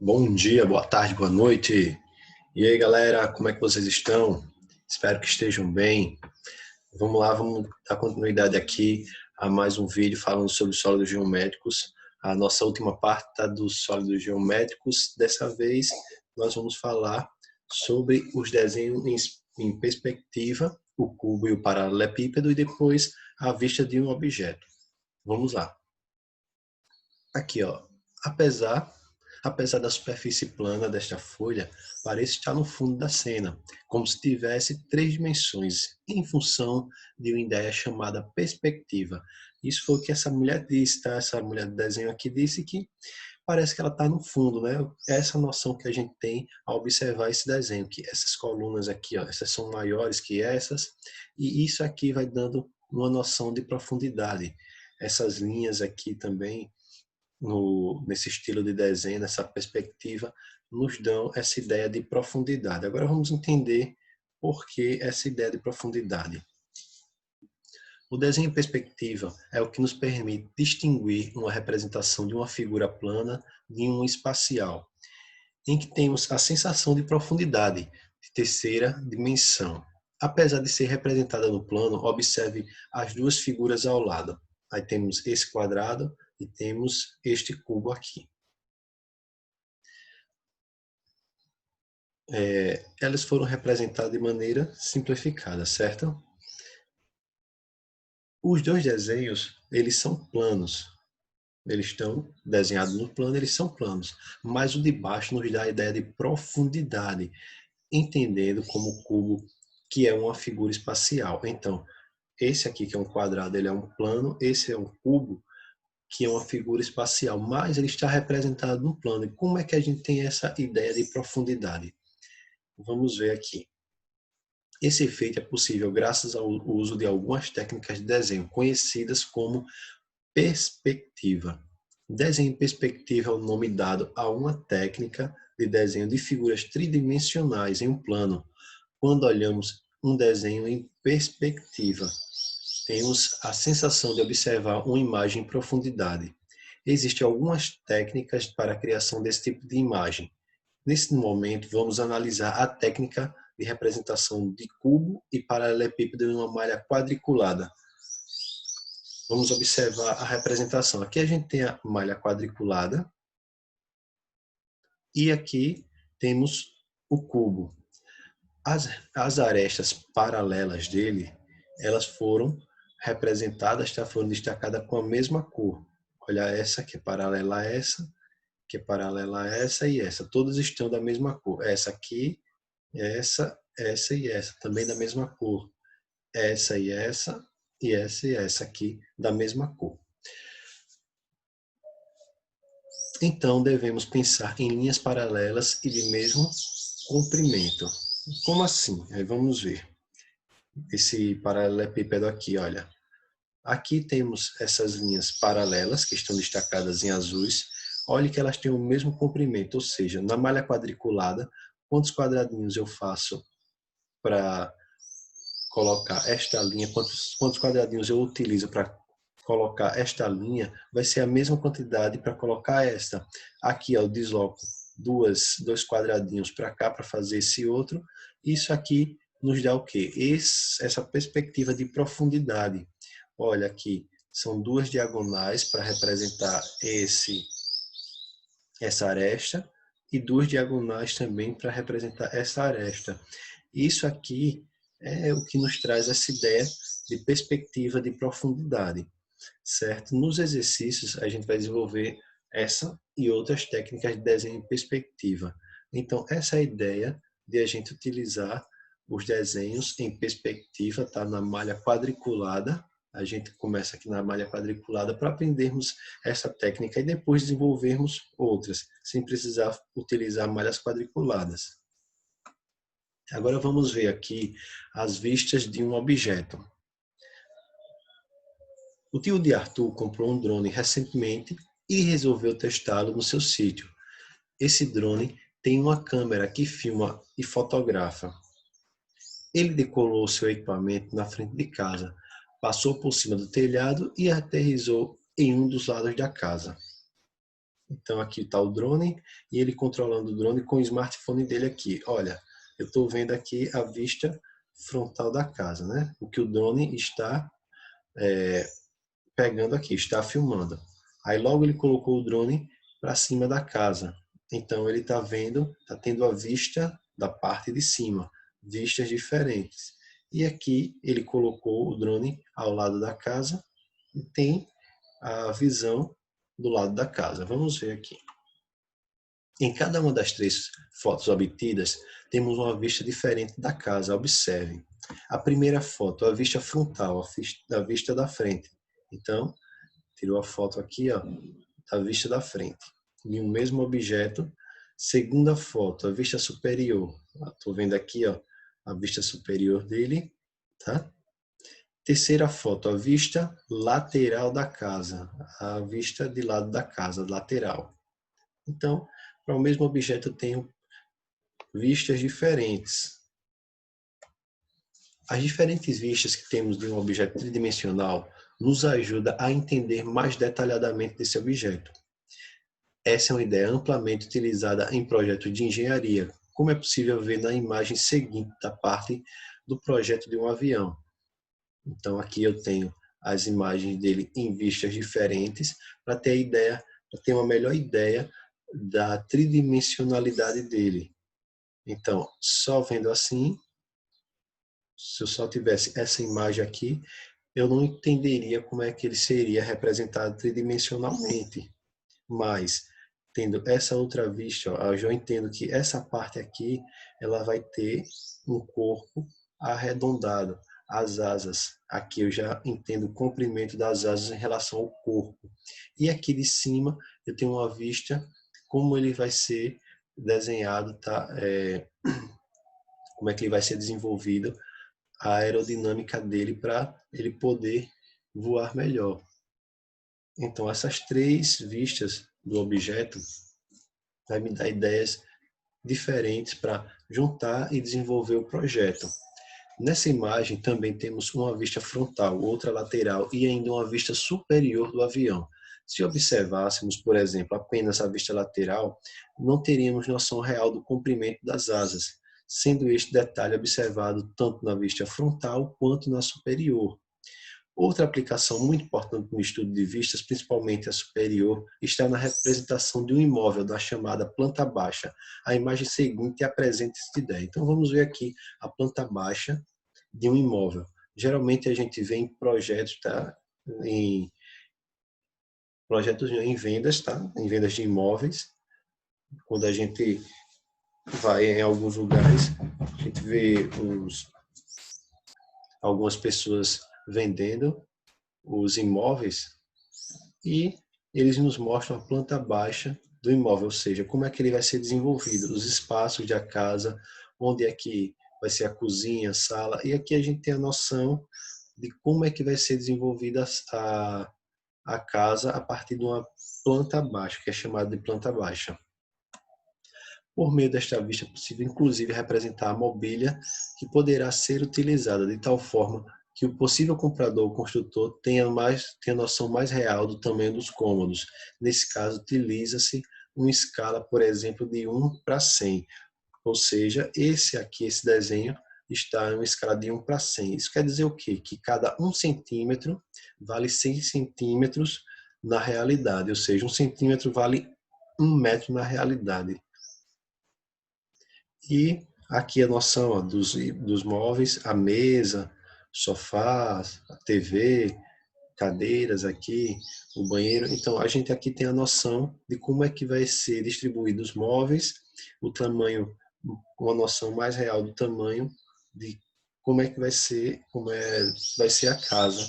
Bom dia, boa tarde, boa noite. E aí, galera, como é que vocês estão? Espero que estejam bem. Vamos lá, vamos dar continuidade aqui a mais um vídeo falando sobre sólidos geométricos. A nossa última parte está dos sólidos geométricos. Dessa vez, nós vamos falar sobre os desenhos em perspectiva, o cubo e o paralelepípedo, e depois a vista de um objeto. Vamos lá. Aqui, ó, apesar da superfície plana desta folha, parece estar no fundo da cena, como se tivesse três dimensões, em função de uma ideia chamada perspectiva. Isso foi o que essa mulher disse, tá? Essa mulher do desenho aqui disse que parece que ela está no fundo, né? Essa noção que a gente tem ao observar esse desenho, que essas colunas aqui, ó, essas são maiores que essas, e isso aqui vai dando uma noção de profundidade. Essas linhas aqui também nesse estilo de desenho, nessa perspectiva, nos dão essa ideia de profundidade. Agora vamos entender por que essa ideia de profundidade. O desenho em perspectiva é o que nos permite distinguir uma representação de uma figura plana de um espacial, em que temos a sensação de profundidade, de terceira dimensão. Apesar de ser representada no plano, observe as duas figuras ao lado. Aí temos esse quadrado e temos este cubo aqui. Elas foram representadas de maneira simplificada, certo? Os dois desenhos, eles são planos. Eles estão desenhados no plano, eles são planos. Mas o de baixo nos dá a ideia de profundidade, entendendo como cubo, que é uma figura espacial. Então, esse aqui que é um quadrado, ele é um plano, esse é um cubo, que é uma figura espacial, mas ele está representado no plano. E como é que a gente tem essa ideia de profundidade? Vamos ver aqui. Esse efeito é possível graças ao uso de algumas técnicas de desenho, conhecidas como perspectiva. Desenho em perspectiva é o nome dado a uma técnica de desenho de figuras tridimensionais em um plano. Quando olhamos um desenho em perspectiva, temos a sensação de observar uma imagem em profundidade. Existem algumas técnicas para a criação desse tipo de imagem. Nesse momento, vamos analisar a técnica de representação de cubo e paralelepípedo em uma malha quadriculada. Vamos observar a representação. Aqui a gente tem a malha quadriculada e aqui temos o cubo. As arestas paralelas dele, elas foram representadas, foram destacadas com a mesma cor. Olha essa que é paralela a essa, que é paralela a essa e essa. Todas estão da mesma cor. Essa aqui, essa e essa, também da mesma cor. Essa e essa aqui, da mesma cor. Então, devemos pensar em linhas paralelas e de mesmo comprimento. Como assim? Aí vamos ver. Esse paralelepípedo aqui, olha. Aqui temos essas linhas paralelas, que estão destacadas em azuis. Olhe que elas têm o mesmo comprimento, ou seja, na malha quadriculada, quantos quadradinhos eu faço para colocar esta linha, quantos quadradinhos eu utilizo para colocar esta linha, vai ser a mesma quantidade para colocar esta. Aqui eu desloco dois quadradinhos para cá para fazer esse outro. Isso aqui nos dá o quê? Essa perspectiva de profundidade. Olha aqui, são duas diagonais para representar essa aresta e duas diagonais também para representar essa aresta. Isso aqui é o que nos traz essa ideia de perspectiva de profundidade, certo? Nos exercícios a gente vai desenvolver essa e outras técnicas de desenho em perspectiva. Então essa é a ideia de a gente utilizar os desenhos em perspectiva, tá? Na malha quadriculada. A gente começa aqui na malha quadriculada para aprendermos essa técnica e depois desenvolvermos outras, sem precisar utilizar malhas quadriculadas. Agora vamos ver aqui as vistas de um objeto. O tio de Arthur comprou um drone recentemente e resolveu testá-lo no seu sítio. Esse drone tem uma câmera que filma e fotografa. Ele decolou seu equipamento na frente de casa, passou por cima do telhado e aterrissou em um dos lados da casa. Então aqui está o drone e ele controlando o drone com o smartphone dele aqui. Olha, eu estou vendo aqui a vista frontal da casa, né? O que o drone está pegando aqui, está filmando. Aí logo ele colocou o drone para cima da casa. Então ele está vendo, está tendo a vista da parte de cima, vistas diferentes. E aqui ele colocou o drone ao lado da casa e tem a visão do lado da casa. Vamos ver aqui. Em cada uma das 3 fotos obtidas, temos uma vista diferente da casa. Observem. A primeira foto, a vista frontal, a vista da frente. Então, tirou a foto aqui, ó, da vista da frente. E o mesmo objeto. Segunda foto, a vista superior. Estou vendo aqui, ó, a vista superior dele, tá? Terceira foto, a vista lateral da casa. A vista de lado da casa, lateral. Então, para o mesmo objeto eu tenho vistas diferentes. As diferentes vistas que temos de um objeto tridimensional nos ajuda a entender mais detalhadamente desse objeto. Essa é uma ideia amplamente utilizada em projetos de engenharia, como é possível ver na imagem seguinte da parte do projeto de um avião. Então aqui eu tenho as imagens dele em vistas diferentes para ter a ideia, para ter uma melhor ideia da tridimensionalidade dele. Então, só vendo assim, se eu só tivesse essa imagem aqui, eu não entenderia como é que ele seria representado tridimensionalmente. Mas, tendo essa outra vista, ó, eu já entendo que essa parte aqui, ela vai ter um corpo arredondado. As asas, aqui eu já entendo o comprimento das asas em relação ao corpo. E aqui de cima, eu tenho uma vista como ele vai ser desenhado, tá? Como é que ele vai ser desenvolvido, a aerodinâmica dele para ele poder voar melhor. Então, essas 3 vistas do objeto vai me dar ideias diferentes para juntar e desenvolver o projeto. Nessa imagem também temos uma vista frontal, outra lateral e ainda uma vista superior do avião. Se observássemos, por exemplo, apenas a vista lateral, não teríamos noção real do comprimento das asas, sendo este detalhe observado tanto na vista frontal quanto na superior. Outra aplicação muito importante no estudo de vistas, principalmente a superior, está na representação de um imóvel da chamada planta baixa. A imagem seguinte apresenta essa ideia. Então vamos ver aqui a planta baixa de um imóvel. Geralmente a gente vê em projetos, tá? Em projetos em vendas, tá? Em vendas de imóveis. Quando a gente vai em alguns lugares, a gente vê algumas pessoas vendendo os imóveis e eles nos mostram a planta baixa do imóvel, ou seja, como é que ele vai ser desenvolvido, os espaços da casa, onde é que vai ser a cozinha, a sala, e aqui a gente tem a noção de como é que vai ser desenvolvida a casa a partir de uma planta baixa, que é chamada de planta baixa. Por meio desta vista é possível, inclusive, representar a mobília que poderá ser utilizada de tal forma que o possível comprador ou construtor tenha noção mais real do tamanho dos cômodos. Nesse caso, utiliza-se uma escala, por exemplo, de 1:100. Ou seja, esse desenho está em uma escala de 1:100. Isso quer dizer o quê? Que cada 1 centímetro vale 100 centímetros na realidade. Ou seja, 1 centímetro vale 1 metro na realidade. E aqui a noção ó, dos móveis, a mesa, sofás, a TV, cadeiras aqui, o banheiro. Então, a gente aqui tem a noção de como é que vai ser distribuído os móveis, o tamanho, uma noção mais real do tamanho de como é que vai ser a casa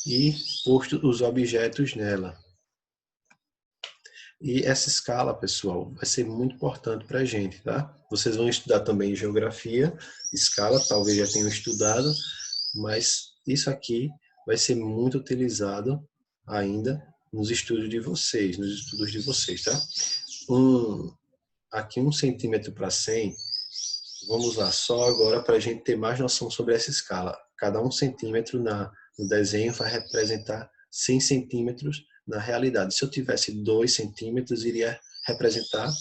e posto os objetos nela. E essa escala, pessoal, vai ser muito importante para a gente, tá? Vocês vão estudar também geografia, escala, talvez já tenham estudado, mas isso aqui vai ser muito utilizado ainda nos estudos de vocês, tá? Aqui 1 centímetro para 100, vamos lá, só agora para a gente ter mais noção sobre essa escala. Cada 1 centímetro no desenho vai representar 100 centímetros Na realidade, se eu tivesse 2 centímetros, iria representar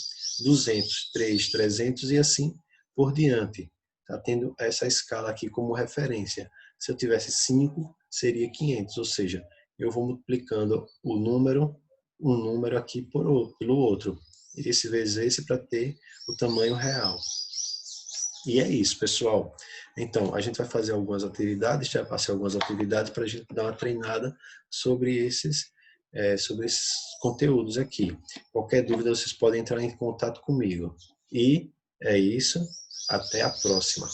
200, 3, 300 e assim por diante. Está tendo essa escala aqui como referência. Se eu tivesse 5, seria 500, ou seja, eu vou multiplicando um número aqui pelo outro. Esse vezes esse para ter o tamanho real. E é isso, pessoal. Então, a gente vai fazer algumas atividades, já passei algumas atividades para a gente dar uma treinada sobre esses conteúdos aqui. Qualquer dúvida, vocês podem entrar em contato comigo. E é isso. Até a próxima.